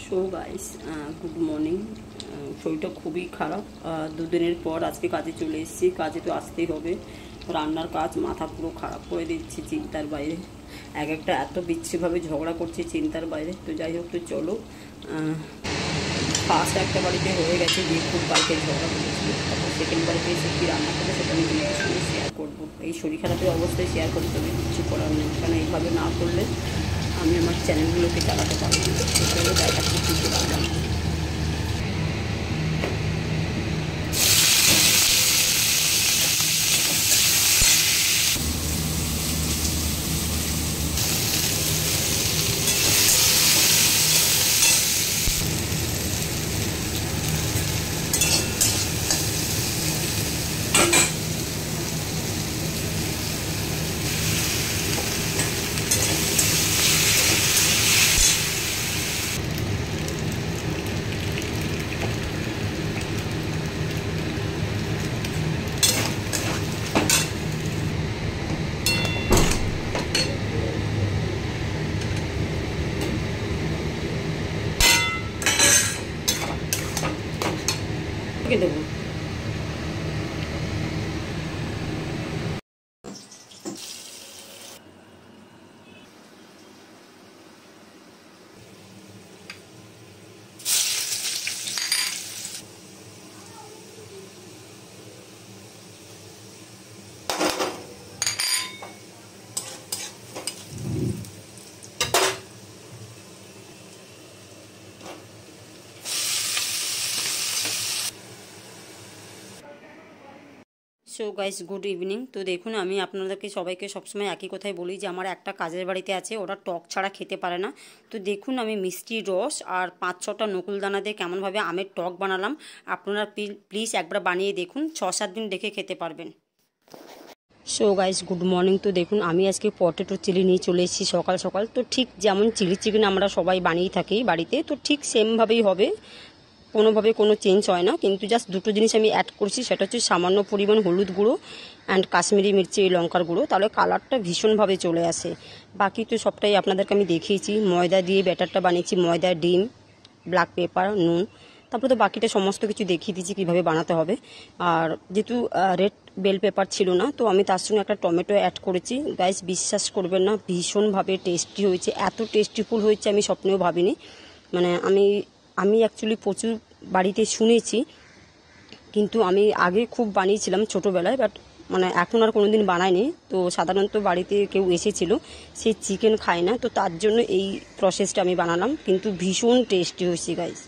So guys, good morning. শরীরটা খুবই খারাপ। দুদিনের পর আজকে কাজে চলে এসেছি। কাজে তো আসতেই হবে। রান্নার কাজ মাথা পুরো খারাপ করে দিচ্ছি, চিন্তার বাইরে। এক একটা এত বিচ্ছিভাবে ঝগড়া করছি, চিন্তার বাইরে। তো যাই হোক, তো চলো। ফার্স্ট একটা বাড়িতে হয়ে গেছে যে খুব বাড়িতে ঝগড়া করেছি, তারপর সেকেন্ড বাড়িতে এসে কী রান্না করবে সেটা আমি তোমাদের সঙ্গে শেয়ার করবো। এই শরীর খারাপের অবস্থায় শেয়ার করতে হবে, কিছু করার নেই, কারণ এইভাবে না করলে আমি আমার চ্যানেলগুলোকে চালাতে পারবো না। সেগুলো দেখাচ্ছি কী করে রান্না। দেবো সো গাইস, গুড ইভিনিং। তো দেখুন, আমি আপনাদেরকে সবাইকে সবসময় একই কথাই বলি যে আমার একটা কাজের বাড়িতে আছে, ওরা টক ছাড়া খেতে পারে না। তো দেখুন, আমি মিষ্টি রস আর 5-6টা নকুলদানা দিয়ে কেমনভাবে আমের টক বানালাম। আপনারা প্লিজ একবার বানিয়ে দেখুন, 6-7 দিন রেখে খেতে পারবেন। So guys, good morning. তো দেখুন, আমি আজকে পটেটো চিলি নিয়ে চলে এসেছি সকাল সকাল। তো ঠিক যেমন চিলি চিকেন আমরা সবাই বানিয়ে থাকি বাড়িতে, তো ঠিক সেমভাবেই হবে, কোনোভাবে কোনো চেঞ্জ হয় না। কিন্তু জাস্ট দুটো জিনিস আমি অ্যাড করছি, সেটা হচ্ছে সামান্য পরিমাণ হলুদ গুঁড়ো অ্যান্ড কাশ্মীরি মির্চি লঙ্কার গুঁড়ো, তাহলে কালারটা ভীষণভাবে চলে আসে। বাকি তো সবটাই আপনাদেরকে আমি দেখিয়েছি। ময়দা দিয়ে ব্যাটারটা বানিয়েছি, ময়দা, ডিম, ব্ল্যাক পেপার, নুন। তারপরে তো বাকিটা সমস্ত কিছু দেখিয়ে দিচ্ছি কীভাবে বানাতে হবে। আর যেহেতু রেড বেল পেপার ছিল না, তো আমি তার সঙ্গে একটা টমেটো অ্যাড করেছি। গাইস, বিশ্বাস করবেন না, ভীষণভাবে টেস্টি হয়েছে। এত টেস্টিফুল হয়েছে আমি স্বপ্নেও ভাবিনি। মানে আমি অ্যাকচুয়ালি প্রচুর বাড়িতে শুনেছি, কিন্তু আমি আগে খুব বানিয়েছিলাম ছোটোবেলায়, বাট মানে এখন আর কোনোদিন বানাইনি। তো সাধারণত বাড়িতে কেউ এসেছিল, সে চিকেন খায় না, তো তার জন্য এই প্রসেসটা আমি বানালাম, কিন্তু ভীষণ টেস্টি হয়েছে গাইস।